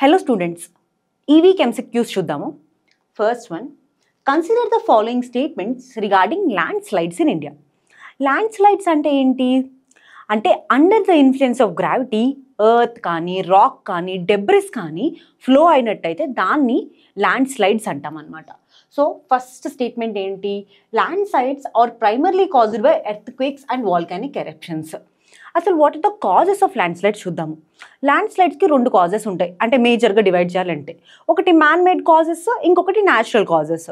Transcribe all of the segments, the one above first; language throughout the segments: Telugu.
Hello students, EV MCQs చూద్దాము. First one, consider the following statements regarding landslides in India. Landslides అంటే ఏంటి? అంటే under the influence of gravity earth కానీ రాక్ కానీ డెబ్రిస్ కానీ ఫ్లో అయినట్టయితే దాన్ని ల్యాండ్ స్లైడ్స్ అంటాం అనమాట. సో ఫస్ట్ స్టేట్మెంట్ ఏంటి? Landslides are primarily caused by earthquakes and volcanic eruptions. అసలు what are the causes of landslides చూద్దాము. ల్యాండ్ స్లైడ్స్కి రెండు కాజెస్ ఉంటాయి, అంటే మేజర్గా డివైడ్ చేయాలంటే ఒకటి మ్యాన్ మేడ్ కాజెస్, ఇంకొకటి న్యాచురల్ కాజెస్.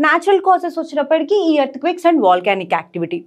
న్యాచురల్ కాజెస్ వచ్చినప్పటికీ ఈ earthquakes and volcanic activity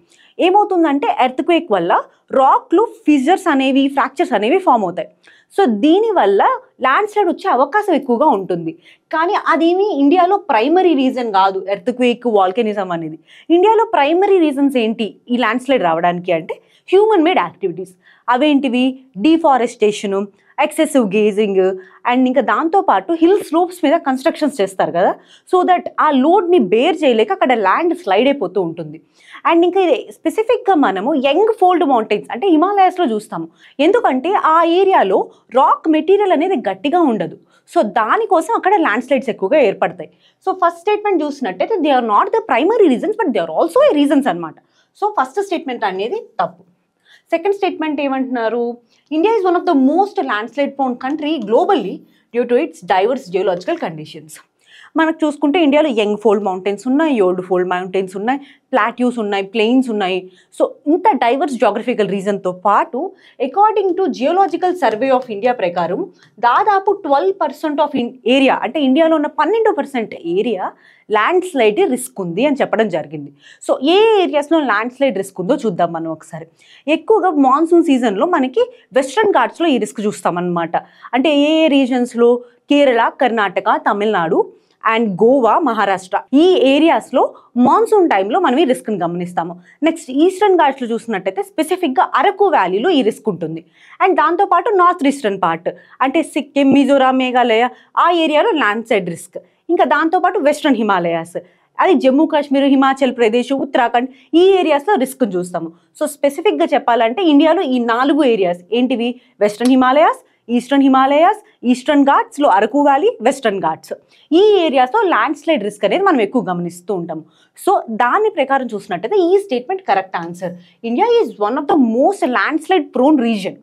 ఏమవుతుందంటే ఎర్త్ క్వేక్ వల్ల రాక్లు ఫిజర్స్ అనేవి ఫ్రాక్చర్స్ అనేవి ఫామ్ అవుతాయి. సో దీనివల్ల ల్యాండ్ స్లైడ్ వచ్చే అవకాశం ఎక్కువగా ఉంటుంది. కానీ అదేమి ఇండియాలో ప్రైమరీ రీజన్ కాదు. ఎర్త్ క్వేక్ వాల్కెనిజం అనేది ఇండియాలో ప్రైమరీ రీజన్స్ ఏంటి ఈ ల్యాండ్ స్లైడ్ రావడానికి అంటే హ్యూమన్ మేడ్ యాక్టివిటీస్. అవేంటివి? డిఫారెస్టేషను, ఎక్సెసివ్ గేజింగ్ అండ్ ఇంకా దాంతోపాటు హిల్ స్లోప్స్ మీద కన్స్ట్రక్షన్స్ చేస్తారు కదా, సో దట్ ఆ లోడ్ని బేర్ చేయలేక అక్కడ ల్యాండ్ స్లైడ్ అయిపోతూ ఉంటుంది. అండ్ ఇంకా ఇది స్పెసిఫిక్గా మనము యంగ్ ఫోల్డ్ మౌంటైన్స్ అంటే హిమాలయాస్లో చూస్తాము. ఎందుకంటే ఆ ఏరియాలో రాక్ మెటీరియల్ అనేది గట్టిగా ఉండదు, సో దానికోసం అక్కడ ల్యాండ్ స్లైడ్స్ ఎక్కువగా ఏర్పడతాయి. సో ఫస్ట్ స్టేట్మెంట్ చూసినట్టయితే they are not the primary reasons but they are also a reasons అనమాట. సో ఫస్ట్ స్టేట్మెంట్ అనేది తప్పు. సెకండ్ స్టేట్మెంట్ ఏమంటున్నారు? India is one of the most land slide prone country globally due to its diverse geological conditions. మనకు చూసుకుంటే ఇండియాలో యంగ్ ఫోల్డ్ మౌంటైన్స్ ఉన్నాయి, ఓల్డ్ ఫోల్డ్ మౌంటైన్స్ ఉన్నాయి, ప్లాట్యూస్ ఉన్నాయి, ప్లెయిన్స్ ఉన్నాయి. సో ఇంత డైవర్స్ జాగ్రఫికల్ రీజన్తో పాటు according to geological survey of India ప్రకారం దాదాపు 12% ఆఫ్ ఏరియా అంటే ఇండియాలో ఉన్న 12% ఏరియా ల్యాండ్ స్లైడ్ రిస్క్ ఉంది అని చెప్పడం జరిగింది. సో ఏ ఏరియాస్లో ల్యాండ్ స్లైడ్ రిస్క్ ఉందో చూద్దాం మనం ఒకసారి. ఎక్కువగా మాన్సూన్ సీజన్లో మనకి వెస్ట్రన్ ఘాట్స్లో ఈ రిస్క్ చూస్తామన్నమాట. అంటే ఏ రీజన్స్లో? కేరళ, కర్ణాటక, తమిళనాడు అండ్ గోవా, మహారాష్ట్ర ఈ ఏరియాస్లో మాన్సూన్ టైంలో మనం ఈ రిస్క్ని గమనిస్తాము. నెక్స్ట్ ఈస్టర్న్ ఘాట్స్లో చూసినట్టయితే స్పెసిఫిక్గా అరకు వ్యాలీలో ఈ రిస్క్ ఉంటుంది. అండ్ దాంతోపాటు నార్త్ ఈస్టర్న్ పార్ట్ అంటే సిక్కిం, మిజోరాం, మేఘాలయ ఆ ఏరియాలో ల్యాండ్ స్లైడ్ రిస్క్. ఇంకా దాంతోపాటు వెస్ట్రన్ హిమాలయాస్ అది జమ్మూ కాశ్మీర్, హిమాచల్ ప్రదేశ్, ఉత్తరాఖండ్ ఈ ఏరియాస్లో రిస్క్ చూస్తాము. సో స్పెసిఫిక్గా చెప్పాలంటే ఇండియాలో ఈ 4 ఏరియాస్ ఏంటివి? Western Himalayas, eastern Himalayas, eastern ఘాట్స్లో అరకు వ్యాలీ, వెస్టర్న్ ఘాట్స్ ఈ ఏరియాస్లో ల్యాండ్ స్లైడ్ రిస్క్ అనేది మనం ఎక్కువ గమనిస్తూ ఉంటాము. సో దాని ప్రకారం చూసినట్టయితే ఈ statement correct answer. India is one of the most land slide prone region.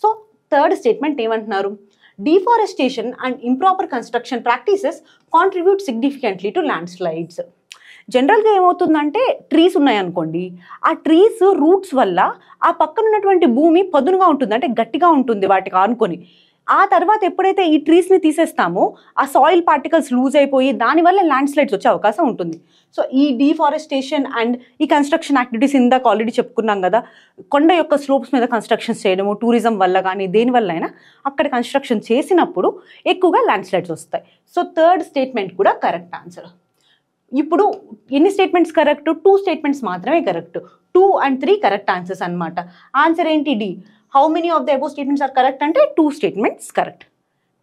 So third statement ఏమంటున్నారు? Deforestation and improper construction practices contribute significantly to landslides. జనరల్గా ఏమవుతుందంటే ట్రీస్ ఉన్నాయనుకోండి, ఆ ట్రీస్ రూట్స్ వల్ల ఆ పక్కన ఉన్నటువంటి భూమి పదునుగా ఉంటుంది, అంటే గట్టిగా ఉంటుంది వాటికి ఆనుకొని. ఆ తర్వాత ఎప్పుడైతే ఈ ట్రీస్ని తీసేస్తామో ఆ సాయిల్ పార్టికల్స్ లూజ్ అయిపోయి దానివల్ల ల్యాండ్ స్లైడ్స్ వచ్చే అవకాశం ఉంటుంది. సో ఈ డిఫారెస్టేషన్ అండ్ ఈ కన్స్ట్రక్షన్ యాక్టివిటీస్ ఇందాక ఆల్రెడీ చెప్పుకున్నాం కదా, కొండ యొక్క స్లోప్స్ మీద కన్స్ట్రక్షన్స్ చేయడము టూరిజం వల్ల కానీ దేనివల్ల అయినా అక్కడ కన్స్ట్రక్షన్ చేసినప్పుడు ఎక్కువగా ల్యాండ్ స్లైడ్స్ వస్తాయి. సో థర్డ్ స్టేట్మెంట్ కూడా కరెక్ట్ ఆన్సర్. ఇప్పుడు ఎన్ని స్టేట్మెంట్స్ కరెక్ట్? 2 స్టేట్మెంట్స్ మాత్రమే కరెక్ట్. 2 and 3 కరెక్ట్ ఆన్సర్స్ అనమాట. ఆన్సర్ ఏంటి? D. How many of the above statements are correct అంటే 2 statements correct.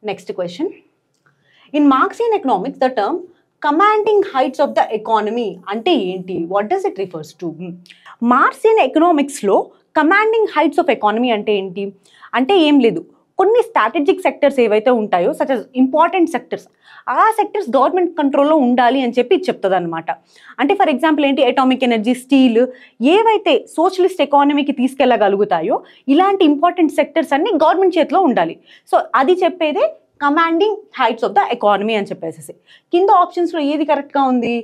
Next question. In Marxian economics the term commanding heights of the economy అంటే ఏంటి? What does it refers to? Marxian ఎకనామిక్స్లో కమాండింగ్ హైట్స్ ఆఫ్ ఎకానమీ అంటే ఏంటి అంటే ఏం లేదు, కొన్ని స్ట్రాటజిక్ సెక్టర్స్ ఏవైతే ఉంటాయో సచ్ as ఇంపార్టెంట్ సెక్టర్స్, ఆ సెక్టర్స్ గవర్నమెంట్ కంట్రోల్లో ఉండాలి అని చెప్పి చెప్తుంది అనమాట. అంటే ఫర్ ఎగ్జాంపుల్ ఏంటి? అటామిక్ ఎనర్జీ, స్టీల్ ఏవైతే సోషలిస్ట్ ఎకానమీకి తీసుకెళ్ళగలుగుతాయో ఇలాంటి ఇంపార్టెంట్ సెక్టర్స్ అన్ని గవర్నమెంట్ చేతిలో ఉండాలి. సో అది చెప్పేదే commanding heights of the economy అని చెప్పేసి. కింద ఆప్షన్స్లో ఏది కరెక్ట్గా ఉంది?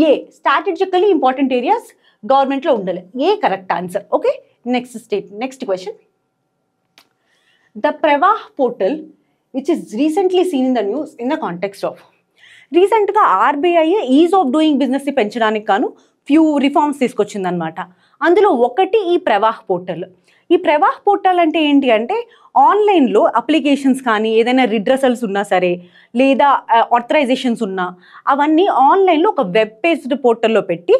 ఏ. స్ట్రాటజికల్లీ ఇంపార్టెంట్ ఏరియాస్ గవర్నమెంట్లో ఉండాలి. A correct answer. Okay, next question. The Prevah portal, which is recently seen in the news in the context of రీసెంట్గా ఆర్బీఐ ఈజ్ ఆఫ్ డూయింగ్ బిజినెస్ని పెంచడానికి గాను ఫ్యూ రిఫార్మ్స్ తీసుకొచ్చిందనమాట. అందులో ఒకటి ఈ ప్రవాహ్ పోర్టల్. ఈ ప్రవాహ్ పోర్టల్ అంటే ఏంటి అంటే ఆన్లైన్లో అప్లికేషన్స్ కానీ ఏదైనా రిడ్రసల్స్ ఉన్నా సరే లేదా ఆథరైజేషన్స్ ఉన్నా అవన్నీ ఆన్లైన్లో ఒక వెబ్ బేస్డ్ పోర్టల్లో పెట్టి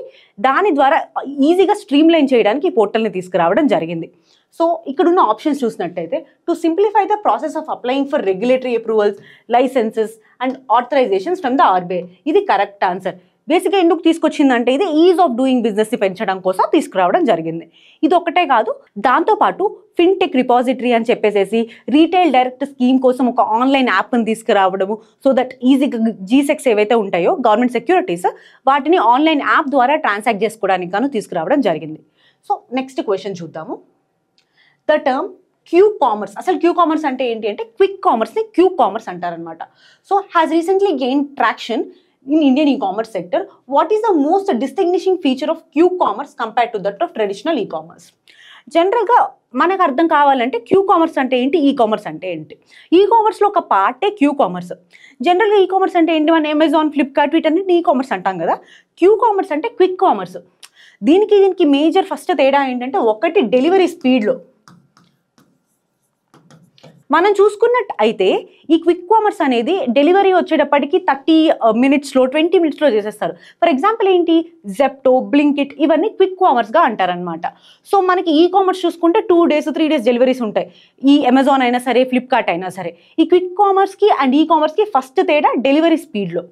దాని ద్వారా ఈజీగా స్ట్రీమ్లైన్ చేయడానికి ఈ పోర్టల్ని తీసుకురావడం జరిగింది. సో ఇక్కడున్న ఆప్షన్స్ చూసినట్టయితే to simplify the process of applying for regulatory approvals, licences and authorisations from the RBI. ఇది కరెక్ట్ ఆన్సర్. బేసిక్గా ఎందుకు తీసుకొచ్చిందంటే ఇది ఈజ్ ఆఫ్ డూయింగ్ బిజినెస్ని పెంచడం కోసం తీసుకురావడం జరిగింది. ఇది ఒక్కటే కాదు, దాంతోపాటు ఫిన్టెక్ రిపాజిటరీ అని చెప్పేసి రీటైల్ డైరెక్ట్ స్కీమ్ కోసం ఒక ఆన్లైన్ యాప్ని తీసుకురావడము, సో దట్ ఈజీగా జీసెక్స్ ఏవైతే ఉంటాయో గవర్నమెంట్ సెక్యూరిటీస్ వాటిని ఆన్లైన్ యాప్ ద్వారా ట్రాన్సాక్ట్ చేసుకోవడానికి గాను తీసుకురావడం జరిగింది. సో నెక్స్ట్ క్వశ్చన్ చూద్దాము. ద టర్మ్ క్యూ కామర్స్, అసలు క్యూ కామర్స్ అంటే ఏంటి అంటే క్విక్ కామర్స్ని క్యూ కామర్స్ అంటారనమాట. So has recently gain traction in Indian e-commerce sector. What is the most distinguishing feature of Q-commerce compared to that of traditional e-commerce? జనరల్గా మనకు అర్థం కావాలంటే క్యూ కామర్స్ అంటే ఏంటి, ఈ కామర్స్ అంటే ఏంటి. ఈ కామర్స్లో ఒక పార్టే క్యూ కామర్స్. జనరల్గా ఈ కామర్స్ అంటే ఏంటి, మన అమెజాన్, ఫ్లిప్కార్ట్ వీటన్నిటిని ఈ కామర్స్ అంటాం కదా. క్యూ కామర్స్ అంటే క్విక్ కామర్స్. దీనికి మేజర్ ఫస్ట్ తేడా ఏంటంటే, ఒకటి డెలివరీ స్పీడ్లో. మనం చూసుకున్నట్టు అయితే ఈ క్విక్ కామర్స్ అనేది డెలివరీ వచ్చేటప్పటికి 30 minutesలో 20 minutesలో చేసేస్తారు. ఫర్ ఎగ్జాంపుల్ ఏంటి, జెప్టో, బ్లింకిట్ ఇవన్నీ క్విక్ కామర్స్గా అంటారనమాట. సో మనకి ఈ కామర్స్ చూసుకుంటే 2 days 3 days డెలివరీస్ ఉంటాయి. ఈ అమెజాన్ అయినా సరే, ఫ్లిప్కార్ట్ అయినా సరే. ఈ క్విక్ కామర్స్కి అండ్ ఈ కామర్స్కి ఫస్ట్ తేడా డెలివరీ స్పీడ్లో.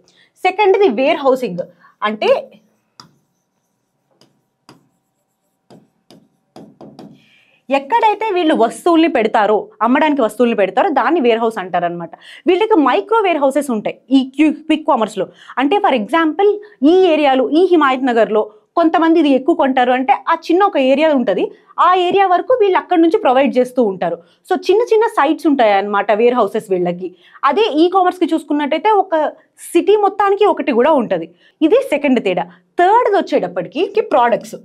సెకండ్ది వేర్ హౌసింగ్. అంటే ఎక్కడైతే వీళ్ళు వస్తువుల్ని పెడతారో, అమ్మడానికి వస్తువుల్ని పెడతారో దాన్ని వేర్ హౌస్ అంటారనమాట. వీళ్ళకి మైక్రో వేర్ హౌసెస్ ఉంటాయి ఈ క్విక్ కామర్స్లో. అంటే ఫర్ ఎగ్జాంపుల్ ఈ ఏరియాలో, ఈ హిమాయత్ నగర్లో కొంతమంది ఇది ఎక్కువ కొంటారు అంటే ఆ చిన్న ఒక ఏరియా ఉంటుంది, ఆ ఏరియా వరకు వీళ్ళు అక్కడి నుంచి ప్రొవైడ్ చేస్తూ ఉంటారు. సో చిన్న చిన్న సైట్స్ ఉంటాయి అన్నమాట వేర్ హౌసెస్ వీళ్ళకి. అదే ఈ కామర్స్కి చూసుకున్నట్టయితే ఒక సిటీ మొత్తానికి ఒకటి కూడా ఉంటుంది. ఇది సెకండ్ తేడా. థర్డ్ది వచ్చేటప్పటికి ప్రోడక్ట్స్.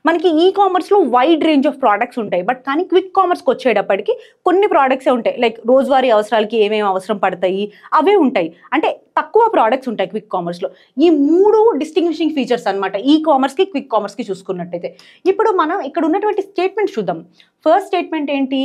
మనకి ఈ కామర్స్లో వైడ్ రేంజ్ ఆఫ్ ప్రోడక్ట్స్ ఉంటాయి, బట్ కానీ క్విక్ కామర్స్కి వచ్చేటప్పటికి కొన్ని ప్రోడక్ట్సే ఉంటాయి. లైక్ రోజువారీ అవసరాలకి ఏమేమి అవసరం పడతాయి అవే ఉంటాయి. అంటే తక్కువ ప్రోడక్ట్స్ ఉంటాయి క్విక్ కామర్స్లో. ఈ 3 డిస్టింగ్విషింగ్ ఫీచర్స్ అనమాట ఈ కామర్స్కి క్విక్ కామర్స్కి చూసుకున్నట్టయితే. ఇప్పుడు మనం ఇక్కడ ఉన్నటువంటి స్టేట్మెంట్ చూద్దాం. ఫస్ట్ స్టేట్మెంట్ ఏంటి,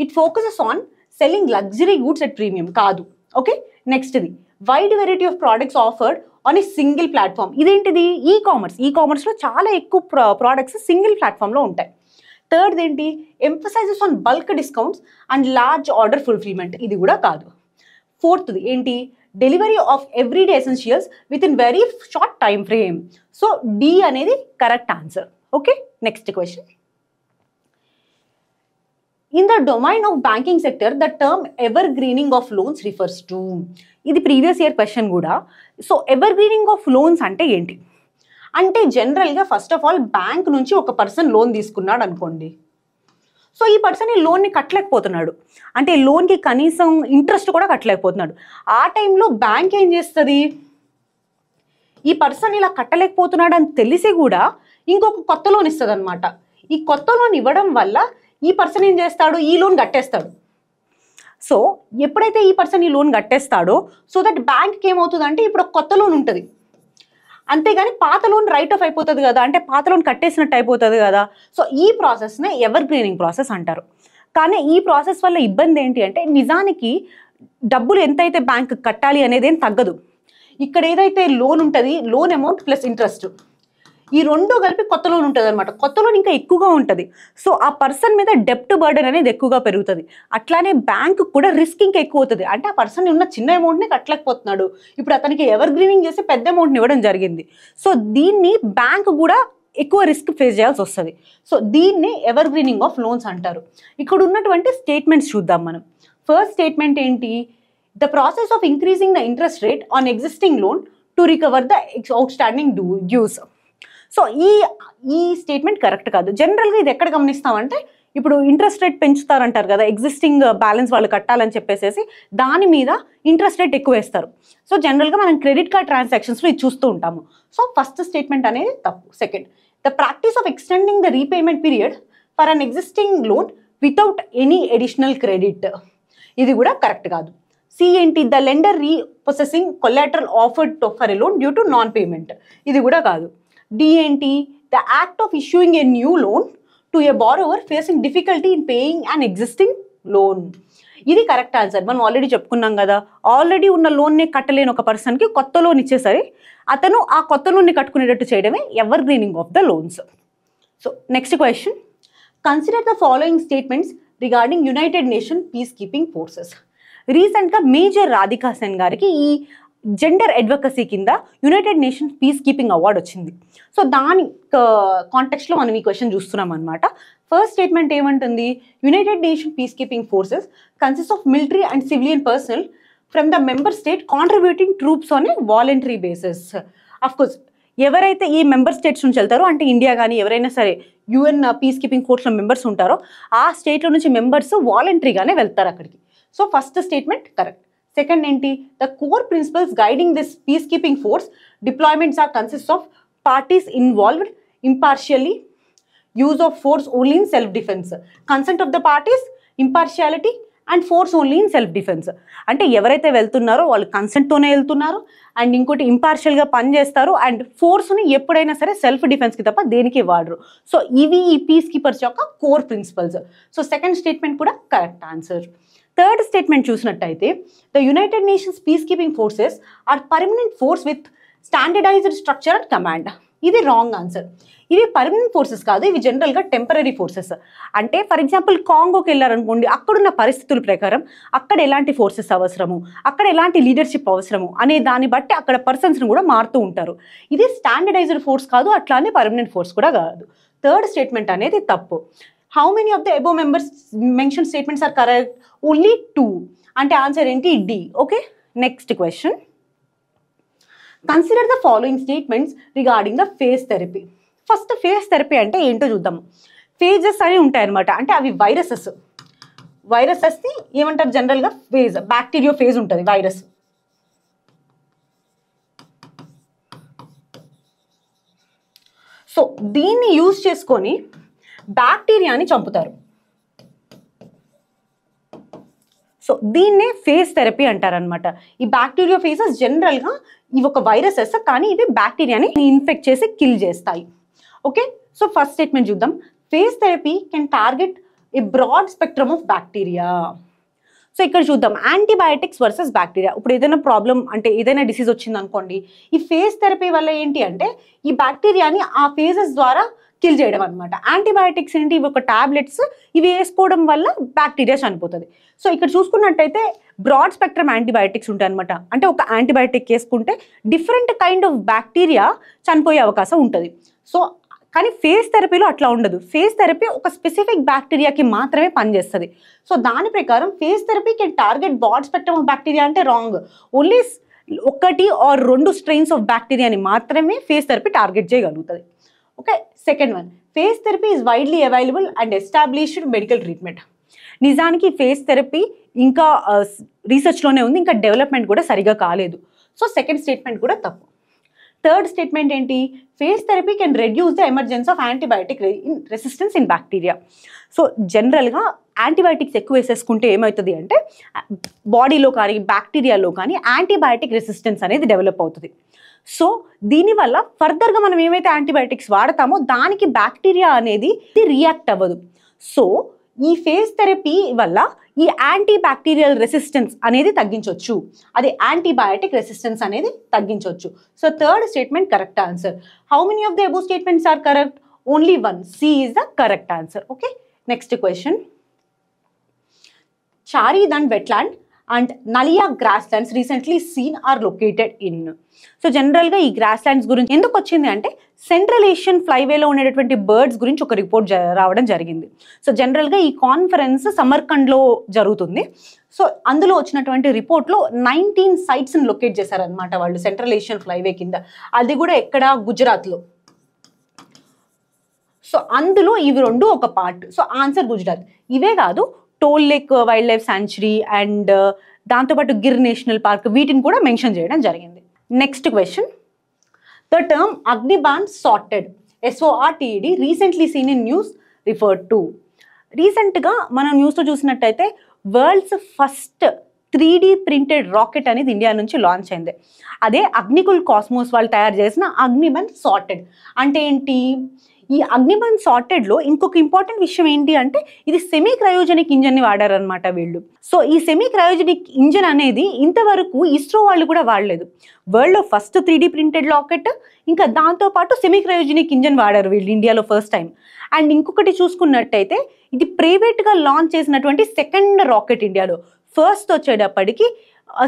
it focuses on selling luxury goods at premium. కాదు. ఓకే, నెక్స్ట్ది wide variety of products offered on a single platform. ఇదేంటిది, ఈ కామర్స్. ఈ కామర్స్లో చాలా ఎక్కువ ప్రోడక్ట్స్ సింగిల్ ప్లాట్ఫామ్లో ఉంటాయి. థర్డ్ ఏంటి, emphasises on bulk discounts and large order fulfilment. ఇది కూడా కాదు. ఫోర్త్ది ఏంటి, delivery of everyday essentials within very short time frame. So D అనేది correct answer. Okay, next question. In the domain of banking sector, the term evergreening of loans refers to. ఇది ప్రీవియస్ ఇయర్ క్వశ్చన్ కూడా. సో ఎవర్గ్రీనింగ్ ఆఫ్ లోన్స్ అంటే ఏంటి అంటే, జనరల్గా ఫస్ట్ ఆఫ్ ఆల్ బ్యాంక్ నుంచి ఒక పర్సన్ లోన్ తీసుకున్నాడు అనుకోండి. సో ఈ పర్సన్ ఈ లోన్ని కట్టలేకపోతున్నాడు, అంటే లోన్కి కనీసం ఇంట్రెస్ట్ కూడా కట్టలేకపోతున్నాడు. ఆ టైంలో బ్యాంక్ ఏం చేస్తుంది, ఈ పర్సన్ ఇలా కట్టలేకపోతున్నాడు అని తెలిసి కూడా ఇంకొక కొత్త లోన్ ఇస్తుంది అనమాట. ఈ కొత్త లోన్ ఇవ్వడం వల్ల ఈ పర్సన్ ఏం చేస్తాడు, ఈ లోన్ కట్టేస్తాడు. సో ఎప్పుడైతే ఈ పర్సన్ ఈ లోన్ కట్టేస్తాడో, సో దట్ బ్యాంక్కి ఏమవుతుందంటే ఇప్పుడు ఒక కొత్త లోన్ ఉంటుంది, అంతేగాని పాత లోన్ రైట్ ఆఫ్ అయిపోతుంది కదా, అంటే పాత లోన్ కట్టేసినట్టు అయిపోతుంది కదా. సో ఈ ప్రాసెస్నే ఎవర్ గ్రీనింగ్ ప్రాసెస్ అంటారు. కానీ ఈ ప్రాసెస్ వల్ల ఇబ్బంది ఏంటి అంటే, నిజానికి డబ్బులు ఎంతైతే బ్యాంక్ కట్టాలి అనేది ఏం తగ్గదు. ఇక్కడ ఏదైతే లోన్ ఉంటుంది, లోన్ అమౌంట్ ప్లస్ ఇంట్రెస్ట్, ఈ రెండు కలిపి కొత్త లోన్ ఉంటుంది అనమాట. కొత్త లోన్ ఇంకా ఎక్కువగా ఉంటుంది. సో ఆ పర్సన్ మీద డెప్ట్ బర్డెన్ అనేది ఎక్కువగా పెరుగుతుంది. అట్లానే బ్యాంకు కూడా రిస్క్ ఇంకా ఎక్కువ అవుతుంది. అంటే ఆ పర్సన్ ఉన్న చిన్న అమౌంట్ని కట్టలేకపోతున్నాడు, ఇప్పుడు అతనికి ఎవర్ గ్రీనింగ్ చేసి పెద్ద అమౌంట్ని ఇవ్వడం జరిగింది. సో దీన్ని బ్యాంక్ కూడా ఎక్కువ రిస్క్ ఫేస్ చేయాల్సి వస్తుంది. సో దీన్ని ఎవర్ గ్రీనింగ్ ఆఫ్ లోన్స్ అంటారు. ఇక్కడ ఉన్నటువంటి స్టేట్మెంట్స్ చూద్దాం మనం. ఫస్ట్ స్టేట్మెంట్ ఏంటి, the process of increasing the interest rate on existing loan to recover the outstanding dues. So ఈ స్టేట్మెంట్ కరెక్ట్ కాదు. జనరల్గా ఇది ఎక్కడ గమనిస్తామంటే, ఇప్పుడు ఇంట్రెస్ట్ రేట్ పెంచుతారంటారు కదా, ఎగ్జిస్టింగ్ బ్యాలెన్స్ వాళ్ళు కట్టాలని చెప్పేసి దాని మీద ఇంట్రెస్ట్ రేట్ ఎక్కువ వేస్తారు. సో జనరల్గా మనం క్రెడిట్ కార్డ్ ట్రాన్సాక్షన్స్లో ఇది చూస్తూ ఉంటాము. సో ఫస్ట్ స్టేట్మెంట్ అనేది తప్పు. Second, the practice of extending the repayment period for an existing loan without any additional credit. ఇది కూడా కరెక్ట్ కాదు. సి ఏంటి, the lender repossessing collateral offered for a loan due to non payment. ఇది కూడా కాదు. డి ఏంటి, the act of issuing a new loan to a borrower facing difficulty in paying an existing loan. ఇది కరెక్ట్ ఆన్సర్. మనం ఆల్రెడీ చెప్పుకున్నాం కదా, ఆల్రెడీ ఉన్న లోన్నే కట్టలేని ఒక పర్సన్కి కొత్త లోన్ ఇచ్చేసరి అతను ఆ కొత్త లోన్ని కట్టుకునేటట్టు చేయడమే ever greening of the loans. So next question, consider the following statements regarding United nation piece keeping forces. రీసెంట్గా మేజర్ రాధికా సేన్ గారికి ఈ జెండర్ అడ్వకసీ కింద United nations peace keeping award వచ్చింది. సో దాని కాంటెక్స్ట్లో మనం ఈ క్వశ్చన్ చూస్తున్నాం అనమాట. ఫస్ట్ స్టేట్మెంట్ ఏమంటుంది, United nation piece keeping forces consist of military and civilian personal from the member state contributing troops on a voluntary basis. Of course ఎవరైతే ఈ మెంబర్ స్టేట్స్ నుంచి వెళ్తారో, అంటే ఇండియా కానీ ఎవరైనా సరే యుఎన్ పీస్ కీపింగ్ ఫోర్స్లో మెంబర్స్ ఉంటారో ఆ స్టేట్లో నుంచి మెంబర్స్ వాలంటరీగానే వెళ్తారు అక్కడికి. So first statement correct. Second ఏంటి, the core principles guiding this peacekeeping force deployments are consist of parties involved impartially, use of force only in self defence, consent of the parties, impartiality and force only in self defence. అంటే ఎవరైతే వెళ్తున్నారో వాళ్ళు కన్సెంట్తోనే వెళ్తున్నారు, అండ్ ఇంకోటి ఇంపార్షియల్గా పనిచేస్తారు, అండ్ ఫోర్స్ని ఎప్పుడైనా సరే సెల్ఫ్ డిఫెన్స్కి తప్ప దేనికి వాడరు. సో ఇవి ఈ పీస్ కీపర్స్ యొక్క core principles. So second statement కూడా కరెక్ట్ ఆన్సర్. థర్డ్ స్టేట్మెంట్ చూసినట్టయితే, the united nations peace keeping forces are permanent force with standardised structure and command. ఇది రాంగ్ ఆన్సర్. ఇవి పర్మనెంట్ ఫోర్సెస్ కాదు, ఇవి జనరల్గా టెంపరీ ఫోర్సెస్. అంటే ఫర్ ఎగ్జాంపుల్ కాంగోకి వెళ్ళారనుకోండి, అక్కడున్న పరిస్థితుల ప్రకారం అక్కడ ఎలాంటి ఫోర్సెస్ అవసరము, అక్కడ ఎలాంటి లీడర్షిప్ అవసరము అనే దాన్ని బట్టి అక్కడ పర్సన్స్ని కూడా మారుతూ ఉంటారు. ఇది స్టాండర్డైజ్డ్ ఫోర్స్ కాదు, అట్లానే పర్మనెంట్ ఫోర్స్ కూడా కాదు. థర్డ్ స్టేట్మెంట్ అనేది తప్పు. How many of the above members mention statements are correct? Only 2. అంటే ఆన్సర్ ఏంటి? D. Okay, next question. Consider the following statements regarding the phage therapy. First phage therapy అంటే ఏంటో చూద్దాము. ఫేజెస్ అనేవి ఉంటాయన్నమాట, అంటే అవి వైరసెస్ని ఏమంటారు జనరల్గా? ఫేజ్. బ్యాక్టీరియో ఫేజ్ ఉంటుంది, వైరస్. సో దీన్ని యూజ్ చేసుకొని బ్యాక్టీరియాని చంపుతారు. సో దీన్నే ఫేజ్ థెరపీ అంటారనమాట. ఈ బ్యాక్టీరియో ఫేజెస్ జనరల్గా ఇవి ఒక వైరసెస్, కానీ ఇవి బ్యాక్టీరియాని ఇన్ఫెక్ట్ చేసి కిల్ చేస్తాయి. ఓకే, సో ఫస్ట్ స్టేట్మెంట్ చూద్దాం. Phage therapy can target a broad spectrum of bacteria. So ఇక్కడ చూద్దాం, యాంటీబయాటిక్స్ వర్సెస్ బ్యాక్టీరియా. ఇప్పుడు ఏదైనా ప్రాబ్లం అంటే ఏదైనా డిసీజ్ వచ్చింది అనుకోండి, ఈ ఫేజ్ థెరపీ వల్ల ఏంటి అంటే ఈ బ్యాక్టీరియాని ఆ ఫేజెస్ ద్వారా కిల్ చేయడం అనమాట. యాంటీబయాటిక్స్ ఏంటి? ఇవి ఒక టాబ్లెట్స్, ఇవి వేసుకోవడం వల్ల బ్యాక్టీరియా చనిపోతుంది. సో ఇక్కడ చూసుకున్నట్టయితే బ్రాడ్ స్పెక్ట్రమ్ యాంటీబయాటిక్స్ ఉంటాయి అనమాట. అంటే ఒక యాంటీబయాటిక్ వేసుకుంటే డిఫరెంట్ కైండ్ ఆఫ్ బ్యాక్టీరియా చనిపోయే అవకాశం ఉంటుంది. సో కానీ ఫేజ్ థెరపీలో అట్లా ఉండదు. ఫేజ్ థెరపీ ఒక స్పెసిఫిక్ బ్యాక్టీరియాకి మాత్రమే పనిచేస్తుంది. సో దాని ప్రకారం phage therapy can target broad spectrum of bacteria అంటే wrong. Only 1 or 2 strains of బ్యాక్టీరియాని మాత్రమే ఫేజ్ థెరపీ టార్గెట్ చేయగలుగుతుంది. ఓకే, second one, phage therapy is widely available and established medical treatment. నిజానికి ఫేజ్ థెరపీ ఇంకా రీసెర్చ్లోనే ఉంది, ఇంకా డెవలప్మెంట్ కూడా సరిగా కాలేదు. సో సెకండ్ స్టేట్మెంట్ కూడా తప్పు. థర్డ్ స్టేట్మెంట్ ఏంటి? Phase therapy can reduce the emergency of antibiotic resistance in bacteria. So జనరల్గా యాంటీబయాటిక్స్ ఎక్కువ వేసేసుకుంటే ఏమవుతుంది అంటే బాడీలో కానీ బ్యాక్టీరియాలో కానీ యాంటీబయాటిక్ రెసిస్టెన్స్ అనేది డెవలప్ అవుతుంది. సో దీనివల్ల ఫర్దర్గా మనం ఏమైతే యాంటీబయాటిక్స్ వాడతామో దానికి బ్యాక్టీరియా అనేది రియాక్ట్ అవ్వదు. సో ఈ ఫేజ్ థెరపీ వల్ల ఈ యాంటీ బ్యాక్టీరియల్ రెసిస్టెన్స్ అనేది తగ్గించవచ్చు, అదే యాంటీబయాటిక్ రెసిస్టెన్స్ అనేది తగ్గించవచ్చు. So third statement correct answer. How many of the above statements are correct? Only 1. C is the correct answer. Okay, next question. Chharidhand wetland and Naliya grasslands recently seen are located in. So జనరల్గా ఈ గ్రాస్ ల్యాండ్స్ గురించి ఎందుకు వచ్చింది అంటే సెంట్రల్ ఏషియన్ ఫ్లైవేలో ఉండేటటువంటి బర్డ్స్ గురించి ఒక రిపోర్ట్ రావడం జరిగింది. సో జనరల్గా ఈ కాన్ఫరెన్స్ సమర్కండ్లో జరుగుతుంది. సో అందులో వచ్చినటువంటి రిపోర్ట్లో 19 సైట్స్ని లొకేట్ చేశారనమాట వాళ్ళు సెంట్రల్ ఏషియన్ ఫ్లైవే కింద. అది కూడా ఎక్కడ? గుజరాత్లో. సో అందులో ఇవి 2 ఒక పార్ట్. So answer Gujarat. ఇవే కాదు, Thol lake wild life sanctuary and దాంతోపాటు గిర్ నేషనల్ పార్క్, వీటిని కూడా మెన్షన్ చేయడం జరిగింది. Next question. The term Agnibaan sorted, SORTED, recently seen in news referred to. రీసెంట్గా మనం న్యూస్లో చూసినట్టయితే world's first 3D printed rocket అనేది ఇండియా నుంచి లాంచ్ అయింది. అదే అగ్నికుల్ కాస్మోస్ వాళ్ళు తయారు చేసిన అగ్నిబాన్ సార్టెడ్. అంటే ఏంటి? ఈ అగ్నిబాన్ సార్టెడ్లో ఇంకొక ఇంపార్టెంట్ విషయం ఏంటి అంటే ఇది సెమీ క్రయోజెనిక్ ఇంజన్ని వాడారనమాట వీళ్ళు. సో ఈ సెమీ క్రయోజెనిక్ ఇంజన్ అనేది ఇంతవరకు ఇస్రో వాళ్ళు కూడా వాడలేదు. వరల్డ్లో ఫస్ట్ 3D ప్రింటెడ్ రాకెట్, ఇంకా దాంతోపాటు సెమీ క్రయోజెనిక్ ఇంజన్ వాడారు వీళ్ళు ఇండియాలో ఫస్ట్ టైం. అండ్ ఇంకొకటి చూసుకున్నట్టయితే ఇది ప్రైవేట్గా లాంచ్ చేసినటువంటి సెకండ్ రాకెట్ ఇండియాలో. ఫస్ట్ వచ్చేటప్పటికి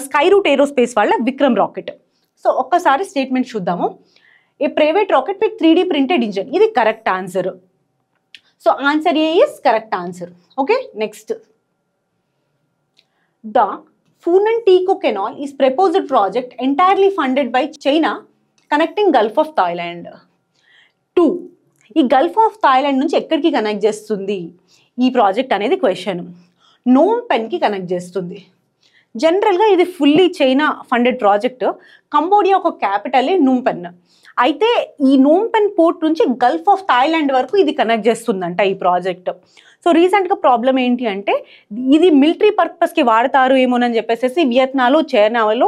స్కై రూట్ ఏరోస్పేస్ వాళ్ళ విక్రమ్ రాకెట్. సో ఒక్కసారి స్టేట్మెంట్ చూద్దాము. A private rocket with 3D printed engine, ఇది correct answer. So answer A is correct answer. Okay, next. The Funan-Teco Canal is proposed project entirely funded by China connecting Gulf of Thailand. 2. ఈ గల్ఫ్ ఆఫ్ థాయిలాండ్ నుంచి ఎక్కడికి కనెక్ట్ చేస్తుంది ఈ ప్రాజెక్ట్ అనేది క్వశ్చన్. నోమ్ పెన్కి కనెక్ట్ చేస్తుంది. జనరల్గా ఇది fully China funded project. Cambodia ఒక క్యాపిటలే నోమ్ పెన్. అయితే ఈ నోమ్ పెన్ పోర్ట్ నుంచి గల్ఫ్ ఆఫ్ థాయిలాండ్ వరకు ఇది కనెక్ట్ చేస్తుందంట ఈ ప్రాజెక్ట్. సో రీసెంట్గా ప్రాబ్లం ఏంటి అంటే ఇది మిలిటరీ పర్పస్కి వాడతారు ఏమోనని చెప్పేసి వియత్నాంలో చైనాలో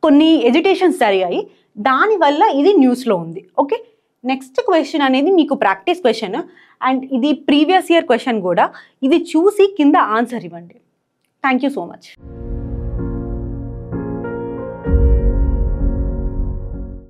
కొన్ని ఎజిటేషన్స్ జరిగాయి. దానివల్ల ఇది న్యూస్లో ఉంది. ఓకే, నెక్స్ట్ క్వశ్చన్ అనేది మీకు ప్రాక్టీస్ క్వశ్చన్ అండ్ ఇది ప్రీవియస్ ఇయర్ క్వశ్చన్ కూడా. ఇది చూసి కింద ఆన్సర్ ఇవ్వండి. Thank you so much.